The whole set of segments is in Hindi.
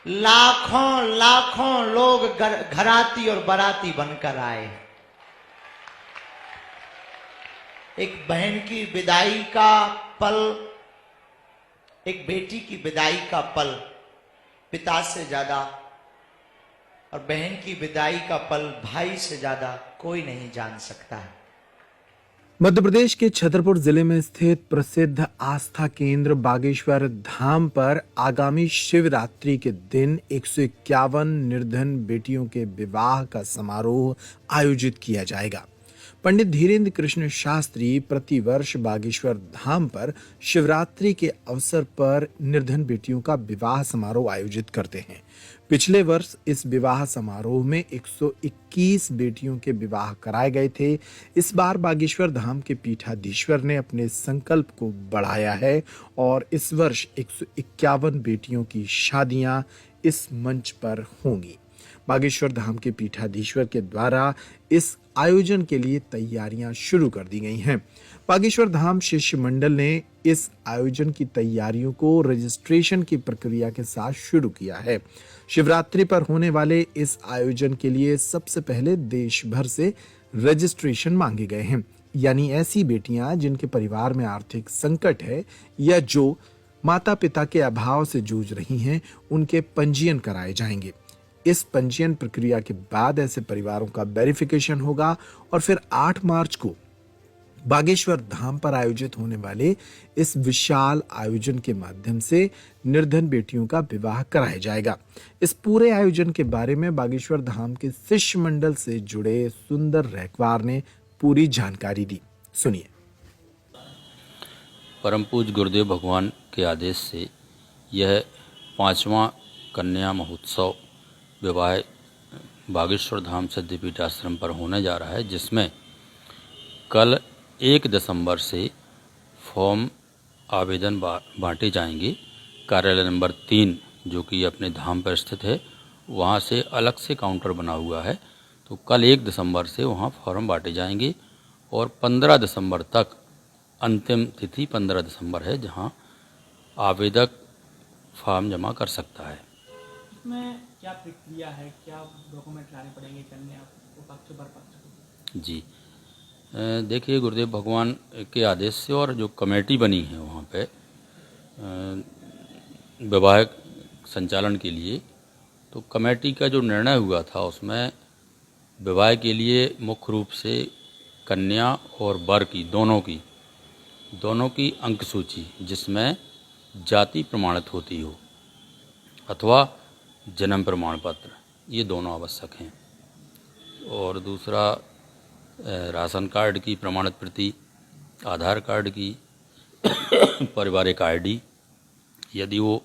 लाखों लाखों लोग घराती और बाराती बनकर आए। एक बहन की विदाई का पल, एक बेटी की विदाई का पल पिता से ज्यादा और बहन की विदाई का पल भाई से ज्यादा कोई नहीं जान सकता है। मध्य प्रदेश के छतरपुर जिले में स्थित प्रसिद्ध आस्था केंद्र बागेश्वर धाम पर आगामी शिवरात्रि के दिन 151 निर्धन बेटियों के विवाह का समारोह आयोजित किया जाएगा। पंडित धीरेन्द्र कृष्ण शास्त्री प्रतिवर्ष बागेश्वर धाम पर शिवरात्रि के अवसर पर निर्धन बेटियों का विवाह समारोह आयोजित करते हैं। पिछले वर्ष इस विवाह समारोह में 121 बेटियों के विवाह कराए गए थे। इस बार बागेश्वर धाम के पीठाधीश्वर ने अपने संकल्प को बढ़ाया है और इस वर्ष 151 बेटियों की शादियां इस मंच पर होंगी। बागेश्वर धाम के पीठाधीश्वर के द्वारा इस आयोजन के लिए तैयारियां शुरू कर दी गई हैं। बागेश्वर धाम शिष्य मंडल ने इस आयोजन की तैयारियों को रजिस्ट्रेशन की प्रक्रिया के साथ शुरू किया है। शिवरात्रि पर होने वाले इस आयोजन के लिए सबसे पहले देश भर से रजिस्ट्रेशन मांगे गए हैं, यानी ऐसी बेटियां जिनके परिवार में आर्थिक संकट है या जो माता पिता के अभाव से जूझ रही हैं, उनके पंजीयन कराए जाएंगे। इस पंजीयन प्रक्रिया के बाद ऐसे परिवारों का वेरिफिकेशन होगा और फिर 8 मार्च को बागेश्वर धाम पर आयोजित होने वाले इस विशाल आयोजन के माध्यम से निर्धन बेटियों का विवाह कराया जाएगा। इस पूरे आयोजन के बारे में बागेश्वर धाम के शिष्य मंडल से जुड़े सुंदर रहकवार ने पूरी जानकारी दी। सुनिए। परम पूज्य गुरुदेव भगवान के आदेश से यह 5वां कन्या महोत्सव विवाह बागेश्वर धाम सिद्धिपीठ आश्रम पर होने जा रहा है, जिसमें कल 1 दिसंबर से फॉर्म आवेदन बांटे जाएंगे। कार्यालय नंबर 3 जो कि अपने धाम पर स्थित है, वहाँ से अलग से काउंटर बना हुआ है। तो कल 1 दिसंबर से वहाँ फॉर्म बांटे जाएंगे और 15 दिसंबर तक अंतिम तिथि 15 दिसंबर है, जहाँ आवेदक फॉर्म जमा कर सकता है। इसमें क्या प्रक्रिया है, क्या डॉक्यूमेंट लाने पड़ेंगे कन्या पक्ष वर पक्ष? जी देखिए, गुरुदेव भगवान के आदेश से और जो कमेटी बनी है वहाँ पे वैवाहिक संचालन के लिए, तो कमेटी का जो निर्णय हुआ था उसमें विवाह के लिए मुख्य रूप से कन्या और वर की दोनों की अंक सूची, जिसमें जाति प्रमाणित होती हो अथवा जन्म प्रमाण पत्र, ये दोनों आवश्यक हैं। और दूसरा राशन कार्ड की प्रमाणित प्रति, आधार कार्ड की, पारिवारिक आईडी, यदि वो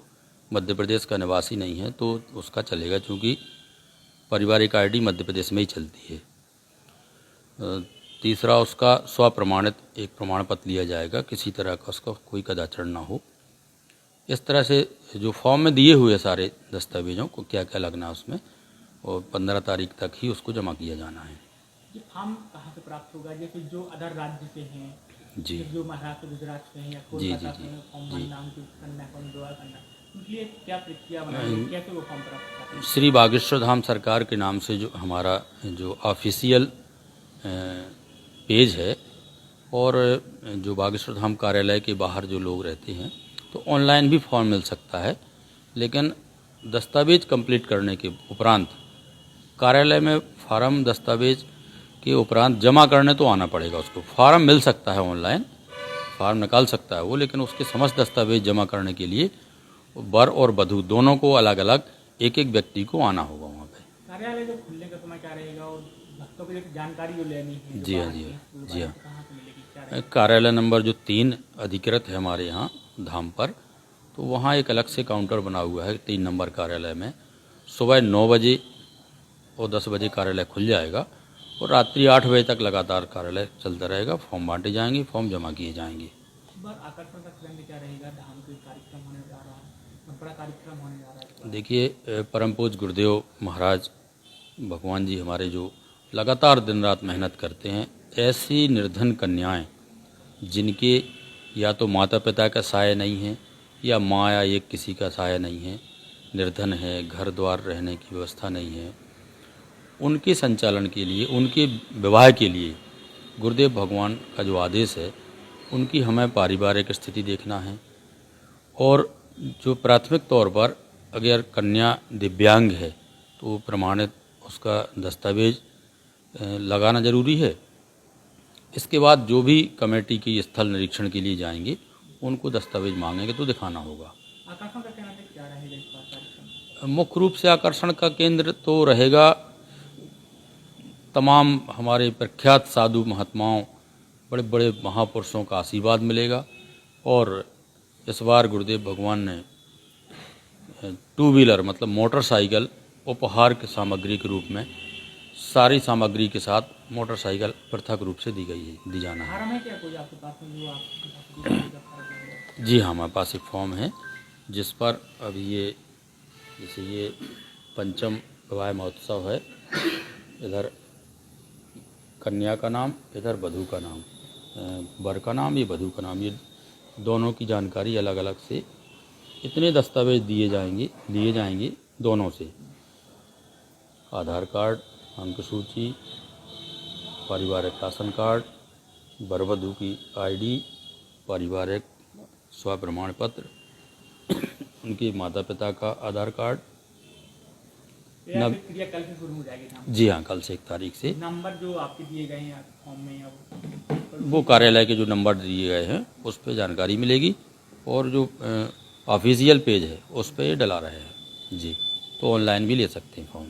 मध्य प्रदेश का निवासी नहीं है तो उसका चलेगा, क्योंकि पारिवारिक आईडी मध्य प्रदेश में ही चलती है। तीसरा, उसका स्वप्रमाणित एक प्रमाण पत्र लिया जाएगा, किसी तरह का उसका कोई कदाचार ना हो। इस तरह से जो फॉर्म में दिए हुए सारे दस्तावेजों को क्या क्या लगना है उसमें, और 15 तारीख तक ही उसको जमा किया जाना है। ये फॉर्म कहाँ से प्राप्त होगा? जैसे जो अदर राज्य से हैं, जी, जो महाराष्ट्र गुजरात से हैं या कोलकाता से हैं, फॉर्म भरना, उनकी कन्या को विवाह करना, उनके लिए क्या प्रक्रिया बनाई, कैसे वो फॉर्म प्राप्त करते हैं? श्री बागेश्वर धाम सरकार के नाम से जो हमारा जो ऑफिशियल पेज है, और जो बागेश्वर धाम कार्यालय के बाहर जो लोग रहते हैं, तो ऑनलाइन भी फॉर्म मिल सकता है। लेकिन दस्तावेज कंप्लीट करने के उपरांत कार्यालय में फार्म दस्तावेज के उपरांत जमा करने तो आना पड़ेगा उसको। फार्म मिल सकता है ऑनलाइन, फार्म निकाल सकता है वो, लेकिन उसके समस्त दस्तावेज जमा करने के लिए वर और वधू दोनों को अलग अलग एक व्यक्ति को आना होगा वहाँ पे। कार्यालय जो खुलने का समय क्या रहेगा और भक्तों के लिए जानकारी जो लेनी है? जी हाँ, कार्यालय नंबर जो 3 अधिकृत है हमारे यहाँ धाम पर, तो वहाँ एक अलग से काउंटर बना हुआ है 3 नंबर कार्यालय में। सुबह 9 बजे और 10 बजे कार्यालय खुल जाएगा और रात्रि 8 बजे तक लगातार कार्यालय चलता रहेगा। फॉर्म बांटे जाएंगे, फॉर्म जमा किए जाएंगे। इस बार आकर्षण का ट्रेंड क्या रहेगा? धाम के कार्यक्रम होने जा रहा है, बड़ा कार्यक्रम होने जा रहा है। देखिए, परम पूज्य गुरुदेव महाराज भगवान जी हमारे जो लगातार दिन रात मेहनत करते हैं, ऐसी निर्धन कन्याएं जिनके या तो माता पिता का साया नहीं है या माँ या एक किसी का साया नहीं है, निर्धन है, घर द्वार रहने की व्यवस्था नहीं है, उनके संचालन के लिए, उनके विवाह के लिए गुरुदेव भगवान का जो आदेश है, उनकी हमें पारिवारिक स्थिति देखना है। और जो प्राथमिक तौर पर अगर कन्या दिव्यांग है तो प्रमाणित उसका दस्तावेज लगाना जरूरी है। इसके बाद जो भी कमेटी की स्थल निरीक्षण के लिए जाएंगे उनको दस्तावेज मांगेंगे तो दिखाना होगा। आकर्षण का कहना क्या रहेगा इस बार कार्यक्रम? मुख्य रूप से आकर्षण का केंद्र तो रहेगा तमाम हमारे प्रख्यात साधु महात्माओं, बड़े बड़े महापुरुषों का आशीर्वाद मिलेगा। और इस बार गुरुदेव भगवान ने 2 व्हीलर मतलब मोटरसाइकिल उपहार की सामग्री के रूप में सारी सामग्री के साथ मोटरसाइकिल पृथक रूप से दी जाना है। फार्म है क्या कोई आपके पास में जो आप? जी हाँ, हमारे पास एक फॉर्म है जिस पर अभी ये जैसे ये पंचम विवाह महोत्सव है, इधर कन्या का नाम, इधर वधू का नाम, वर का नाम, ये वधू का नाम, ये दोनों की जानकारी अलग अलग से इतने दस्तावेज दिए जाएंगे दोनों से। आधार कार्ड, अंक सूची, पारिवारिक राशन कार्ड, वर वधू की ID, पारिवारिक स्व प्रमाण पत्र, उनके माता पिता का आधार कार्ड। क्रिया कल से शुरू हो जाएगी ना? जी हाँ, कल से 1 तारीख से। नंबर जो आपके दिए गए हैं फॉर्म में या वो कार्यालय के जो नंबर दिए गए हैं उस पर जानकारी मिलेगी और जो ऑफिशियल पेज है उस पर ये डला रहे हैं। जी, तो ऑनलाइन भी ले सकते हैं फॉर्म।